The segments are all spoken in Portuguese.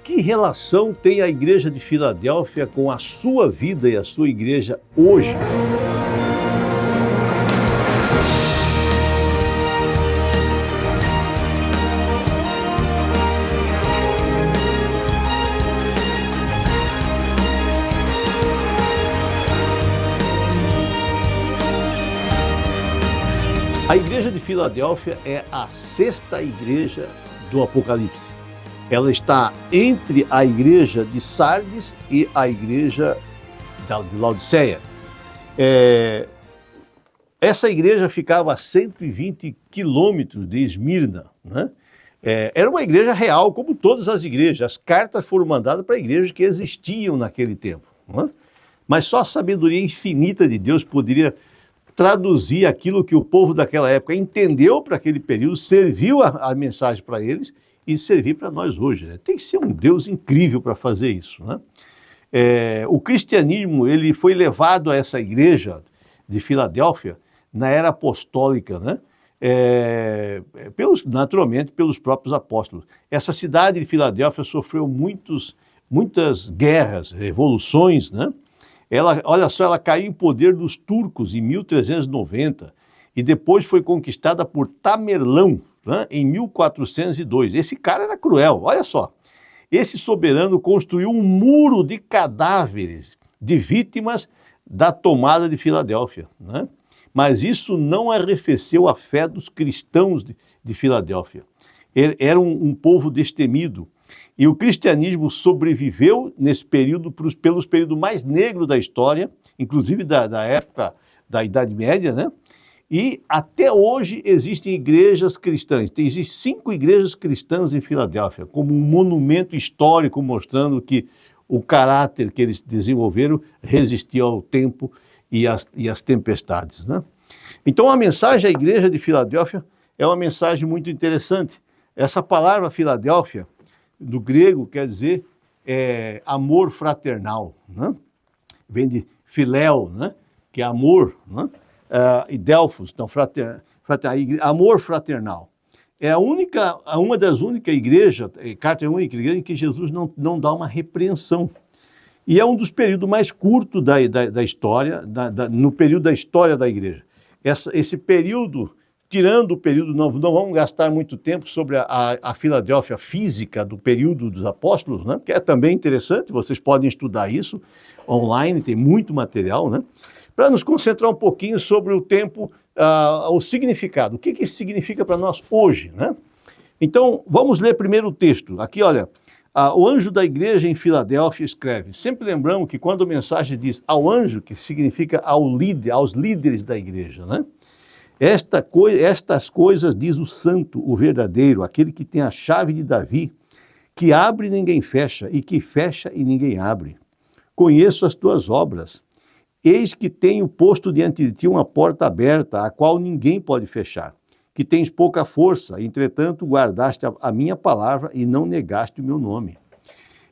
Que relação tem a Igreja de Filadélfia com a sua vida e a sua igreja hoje? A Igreja de Filadélfia é a sexta igreja do Apocalipse. Ela está entre a igreja de Sardes e a igreja de Laodiceia. Essa igreja ficava a 120 quilômetros de Esmirna, né? Era uma igreja real, como todas as igrejas. As cartas foram mandadas para igrejas que existiam naquele tempo, né? Mas só a sabedoria infinita de Deus poderia traduzir aquilo que o povo daquela época entendeu para aquele período, serviu a mensagem para eles e servir para nós hoje, né? Tem que ser um Deus incrível para fazer isso, né? O cristianismo ele foi levado a essa igreja de Filadélfia na era apostólica, né? Naturalmente pelos próprios apóstolos. Essa cidade de Filadélfia sofreu muitas guerras, revoluções, né? Olha só, ela caiu em poder dos turcos em 1390 e depois foi conquistada por Tamerlão, né, em 1402. Esse cara era cruel, olha só. Esse soberano construiu um muro de cadáveres de vítimas da tomada de Filadélfia, né? Mas isso não arrefeceu a fé dos cristãos de Filadélfia. Era um povo destemido. E o cristianismo sobreviveu nesse período, pelos períodos mais negros da história, inclusive da época da Idade Média, né? E até hoje existem igrejas cristãs. Existem 5 igrejas cristãs em Filadélfia, como um monumento histórico mostrando que o caráter que eles desenvolveram resistiu ao tempo e às tempestades, né? Então a mensagem à igreja de Filadélfia é uma mensagem muito interessante. Essa palavra Filadélfia, do grego, quer dizer amor fraternal, né? Vem de filéu, né? Que é amor, né? E Delfos, então amor fraternal. É uma das únicas igrejas, carta é a única igreja em que Jesus não dá uma repreensão. E é um dos períodos mais curtos da história, no período da história da igreja. Esse período, tirando o período, não vamos gastar muito tempo sobre a Filadélfia física do período dos apóstolos, né? Que é também interessante, vocês podem estudar isso online, tem muito material, né? Para nos concentrar um pouquinho sobre o tempo, o significado. O que isso significa para nós hoje, né? Então, vamos ler primeiro o texto. Aqui, olha, o anjo da igreja em Filadélfia escreve. Sempre lembramos que quando a mensagem diz ao anjo, que significa aos líderes da igreja, né? Estas coisas diz o santo, o verdadeiro, aquele que tem a chave de Davi, que abre e ninguém fecha, e que fecha e ninguém abre. Conheço as tuas obras. Eis que tenho posto diante de ti uma porta aberta, a qual ninguém pode fechar. Que tens pouca força, entretanto guardaste a minha palavra e não negaste o meu nome.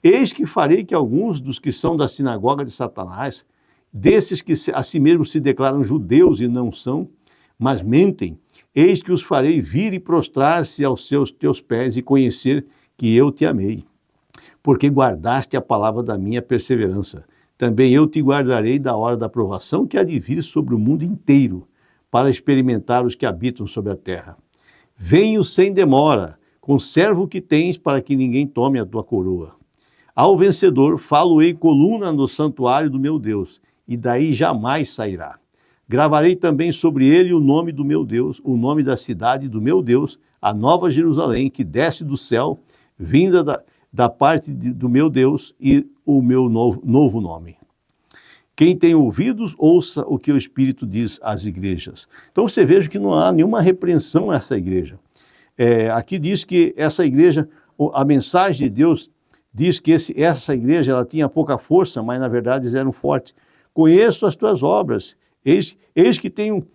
Eis que farei que alguns dos que são da sinagoga de Satanás, desses que a si mesmos se declaram judeus e não são, mas mentem, eis que os farei vir e prostrar-se aos teus pés e conhecer que eu te amei. Porque guardaste a palavra da minha perseverança. Também eu te guardarei da hora da provação que há de vir sobre o mundo inteiro, para experimentar os que habitam sobre a terra. Venho sem demora, conserva o que tens para que ninguém tome a tua coroa. Ao vencedor falo-ei coluna no santuário do meu Deus, e daí jamais sairá. Gravarei também sobre ele o nome do meu Deus, o nome da cidade do meu Deus, a nova Jerusalém, que desce do céu, vinda da parte do meu Deus, e o meu novo nome. Quem tem ouvidos, ouça o que o Espírito diz às igrejas. Então você veja que não há nenhuma repreensão a essa igreja. Aqui diz que essa igreja, a mensagem de Deus diz que essa igreja ela tinha pouca força, mas na verdade eles eram fortes. Conheço as tuas obras, eis que tenho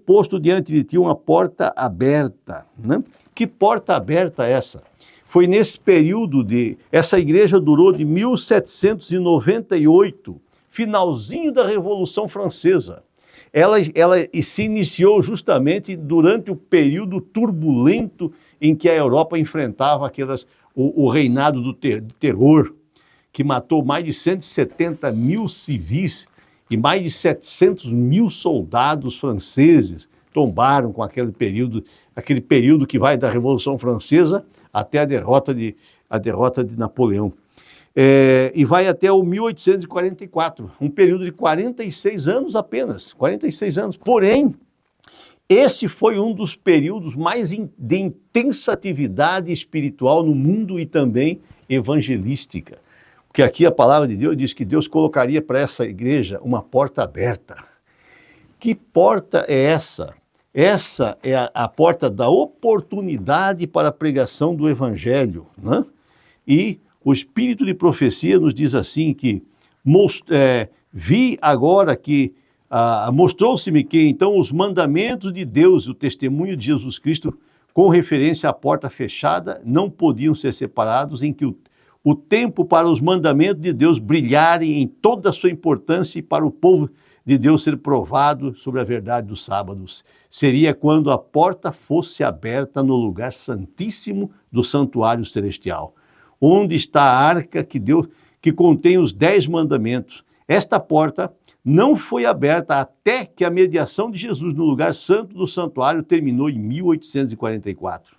posto diante de ti uma porta aberta, né? Que porta aberta é essa? Foi nesse período essa igreja durou de 1798, finalzinho da Revolução Francesa. Ela se iniciou justamente durante o período turbulento em que a Europa enfrentava o reinado do terror, que matou mais de 170 mil civis e mais de 700 mil soldados franceses tombaram com aquele período que vai da Revolução Francesa até a derrota de Napoleão. E vai até o 1844, um período de 46 anos apenas, 46 anos. Porém, esse foi um dos períodos mais de intensa atividade espiritual no mundo e também evangelística. Porque aqui a palavra de Deus diz que Deus colocaria para essa igreja uma porta aberta. Que porta é essa? Essa é a porta da oportunidade para a pregação do evangelho, né? E o espírito de profecia nos diz assim que vi agora que mostrou-se-me que então os mandamentos de Deus e o testemunho de Jesus Cristo com referência à porta fechada não podiam ser separados, em que o tempo para os mandamentos de Deus brilharem em toda a sua importância e para o povo de Deus ser provado sobre a verdade dos sábados. Seria quando a porta fosse aberta no lugar santíssimo do santuário celestial, onde está a arca que contém os 10 mandamentos. Esta porta não foi aberta até que a mediação de Jesus no lugar santo do santuário terminou em 1844.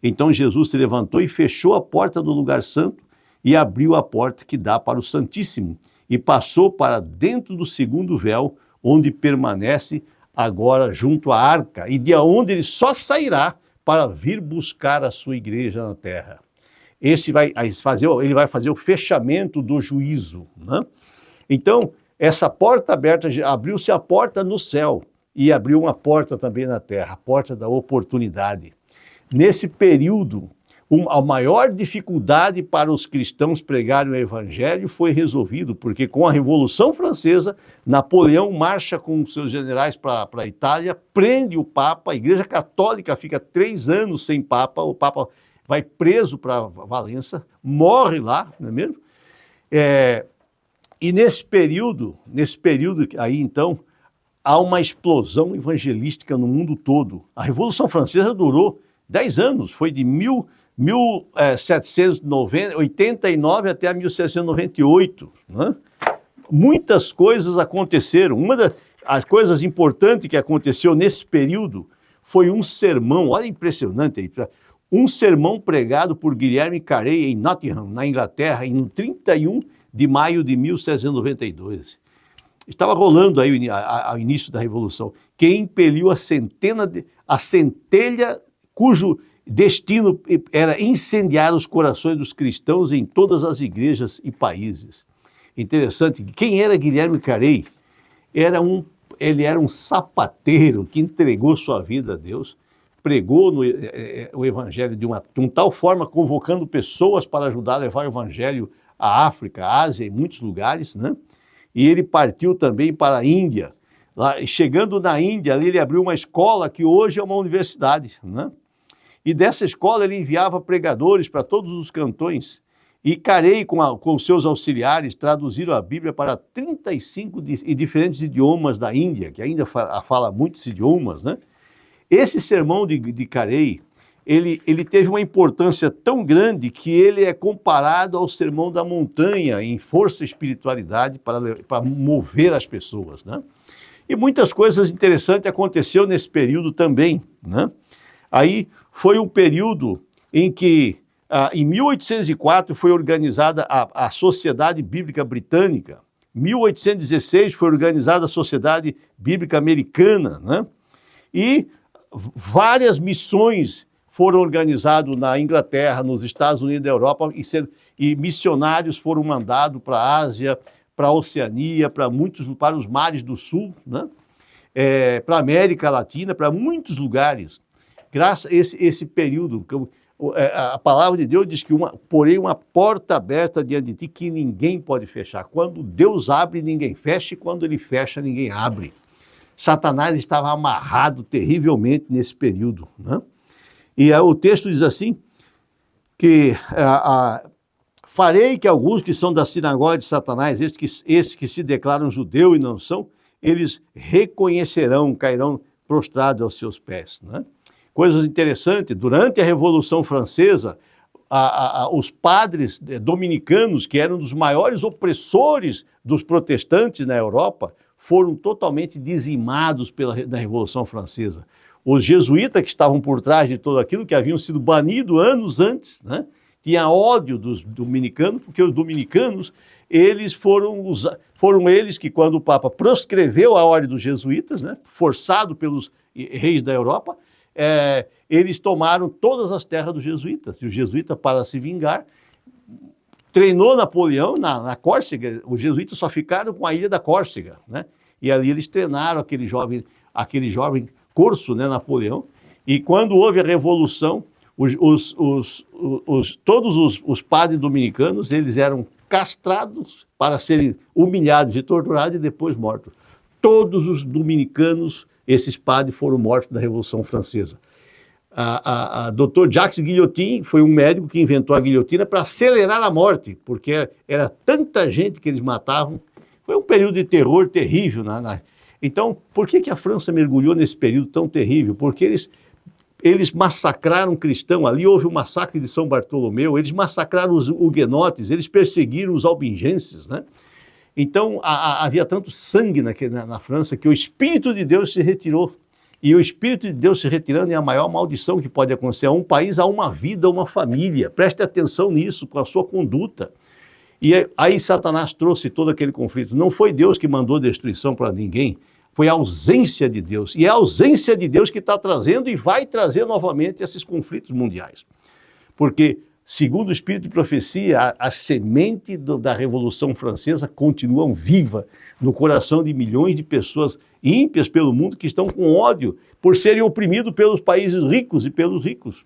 Então Jesus se levantou e fechou a porta do lugar santo e abriu a porta que dá para o Santíssimo e passou para dentro do segundo véu, onde permanece agora junto à arca e de onde ele só sairá para vir buscar a sua igreja na terra. Ele vai fazer o fechamento do juízo, né? Então, essa porta aberta, abriu-se a porta no céu e abriu uma porta também na terra, a porta da oportunidade. Nesse período, a maior dificuldade para os cristãos pregarem o evangelho foi resolvido, porque com a Revolução Francesa, Napoleão marcha com seus generais para a Itália, prende o Papa, a Igreja Católica fica 3 anos sem Papa, o Papa vai preso para Valença, morre lá, não é mesmo? E nesse período aí então, há uma explosão evangelística no mundo todo. A Revolução Francesa durou 10 anos, foi de 1789 até 1798. Né? Muitas coisas aconteceram. Uma das coisas importantes que aconteceu nesse período foi um sermão, olha impressionante, um sermão pregado por Guilherme Carey em Nottingham, na Inglaterra, em 31 de maio de 1792. Estava rolando aí ao início da Revolução, que impeliu a centelha cujo destino era incendiar os corações dos cristãos em todas as igrejas e países. Interessante, quem era Guilherme Carey? Ele era um sapateiro que entregou sua vida a Deus, pregou o evangelho de tal forma, convocando pessoas para ajudar a levar o evangelho à África, à Ásia, em muitos lugares, né? E ele partiu também para a Índia. Lá, chegando na Índia, ali ele abriu uma escola que hoje é uma universidade, né? E dessa escola ele enviava pregadores para todos os cantões. E Carey, com seus auxiliares, traduziram a Bíblia para 35 diferentes idiomas da Índia, que ainda fala muitos idiomas, né? Esse sermão de Carey, ele teve uma importância tão grande que ele é comparado ao sermão da montanha em força e espiritualidade para mover as pessoas, né? E muitas coisas interessantes aconteceram nesse período também, né? Aí foi um período em que, em 1804, foi organizada a Sociedade Bíblica Britânica. Em 1816 foi organizada a Sociedade Bíblica Americana, né? E várias missões foram organizadas na Inglaterra, nos Estados Unidos, da Europa, e missionários foram mandados para a Ásia, para a Oceania, para os mares do Sul, né? Para a América Latina, para muitos lugares. Graças a esse período, a palavra de Deus diz que porém uma porta aberta diante de ti que ninguém pode fechar. Quando Deus abre, ninguém fecha, e quando ele fecha, ninguém abre. Satanás estava amarrado terrivelmente nesse período, né? E o texto diz assim, que farei que alguns que são da sinagoga de Satanás, esses que se declaram judeu e não são, eles reconhecerão, cairão prostrados aos seus pés, né? Coisas interessantes, durante a Revolução Francesa, os padres dominicanos, que eram dos maiores opressores dos protestantes na Europa, foram totalmente dizimados na Revolução Francesa. Os jesuítas que estavam por trás de tudo aquilo, que haviam sido banidos anos antes, né? Tinha ódio dos dominicanos, porque os dominicanos, eles foram eles que, quando o Papa proscreveu a ordem dos jesuítas, né? Forçado pelos reis da Europa, eles tomaram todas as terras dos jesuítas. E os jesuítas, para se vingar, treinou Napoleão na Córcega. Os jesuítas só ficaram com a ilha da Córcega, né? E ali eles treinaram aquele jovem corso, né, Napoleão. E quando houve a Revolução, todos os padres dominicanos, eles eram castrados para serem humilhados e torturados e depois mortos. Todos os dominicanos, esses padres, foram mortos na Revolução Francesa. A Dr. Jacques Guillotin foi um médico que inventou a guilhotina para acelerar a morte, porque era tanta gente que eles matavam. Foi um período de terror terrível. Então, por que a França mergulhou nesse período tão terrível? Porque eles massacraram cristãos. Ali houve o massacre de São Bartolomeu, eles massacraram os huguenotes, eles perseguiram os albigenses, né? Então, havia tanto sangue na França que o Espírito de Deus se retirou. E o Espírito de Deus se retirando é a maior maldição que pode acontecer a um país, a uma vida, a uma família. Preste atenção nisso, com a sua conduta. E aí Satanás trouxe todo aquele conflito. Não foi Deus que mandou destruição para ninguém, foi a ausência de Deus. E é a ausência de Deus que está trazendo e vai trazer novamente esses conflitos mundiais. Porque, segundo o Espírito de Profecia, a semente da Revolução Francesa continua viva no coração de milhões de pessoas ímpias pelo mundo que estão com ódio por serem oprimidos pelos países ricos e pelos ricos.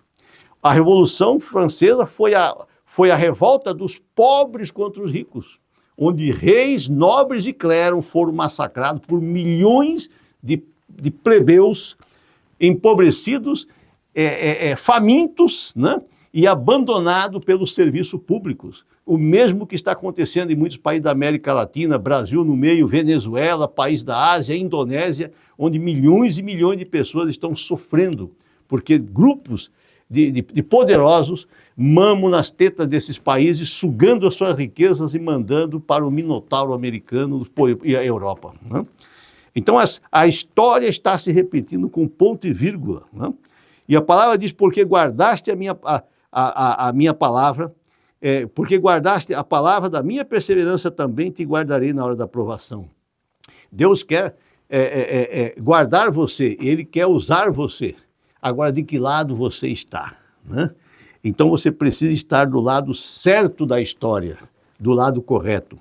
A Revolução Francesa foi a revolta dos pobres contra os ricos, onde reis, nobres e clero foram massacrados por milhões de plebeus empobrecidos, famintos, né? E abandonados pelos serviços públicos. O mesmo que está acontecendo em muitos países da América Latina, Brasil no meio, Venezuela, país da Ásia, Indonésia, onde milhões e milhões de pessoas estão sofrendo, porque grupos de poderosos mamam nas tetas desses países, sugando as suas riquezas e mandando para o Minotauro americano e a Europa, né? Então a história está se repetindo com ponto e vírgula, né? E a palavra diz, porque guardaste a minha palavra, porque guardaste a palavra da minha perseverança, também te guardarei na hora da provação. Deus quer guardar você, Ele quer usar você. Agora, de que lado você está, né? Então você precisa estar do lado certo da história, do lado correto.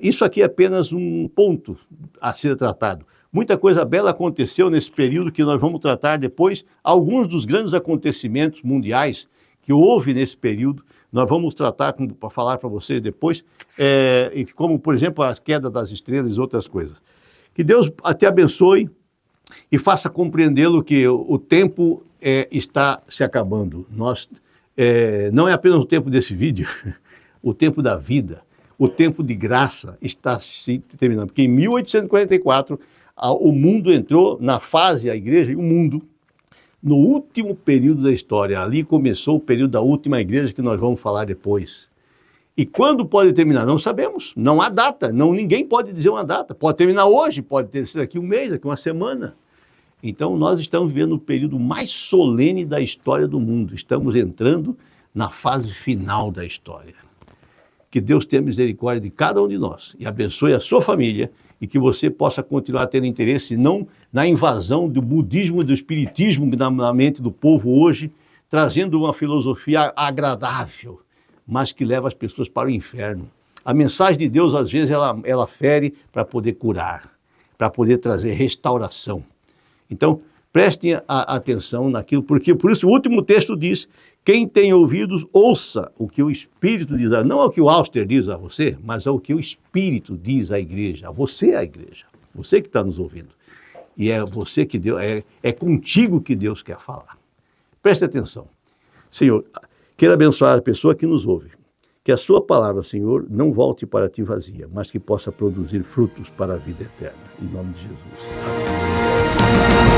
Isso aqui é apenas um ponto a ser tratado. Muita coisa bela aconteceu nesse período que nós vamos tratar depois. Alguns dos grandes acontecimentos mundiais que houve nesse período, nós vamos tratar para falar para vocês depois, como, por exemplo, a queda das estrelas e outras coisas. Que Deus te abençoe e faça compreendê-lo que o tempo está se acabando. Não é apenas o tempo desse vídeo, o tempo da vida, o tempo de graça está se terminando. Porque em 1844, o mundo entrou na fase, a igreja e o mundo, no último período da história. Ali começou o período da última igreja, que nós vamos falar depois. E quando pode terminar? Não sabemos, não há data, ninguém pode dizer uma data. Pode terminar hoje, pode ser daqui um mês, daqui uma semana. Então nós estamos vivendo o período mais solene da história do mundo. Estamos entrando na fase final da história. Que Deus tenha misericórdia de cada um de nós e abençoe a sua família, e que você possa continuar tendo interesse não na invasão do budismo e do espiritismo na mente do povo hoje, trazendo uma filosofia agradável, mas que leva as pessoas para o inferno. A mensagem de Deus, às vezes, ela fere para poder curar, para poder trazer restauração. Então, prestem atenção naquilo, porque por isso o último texto diz: quem tem ouvidos, ouça o que o Espírito diz. Não é o que o Auster diz a você, mas é o que o Espírito diz à igreja. A você é a igreja, você que está nos ouvindo. E é você que Deus, é contigo que Deus quer falar. Preste atenção. Senhor, quero abençoar a pessoa que nos ouve. Que a sua palavra, Senhor, não volte para ti vazia, mas que possa produzir frutos para a vida eterna. Em nome de Jesus. Amém.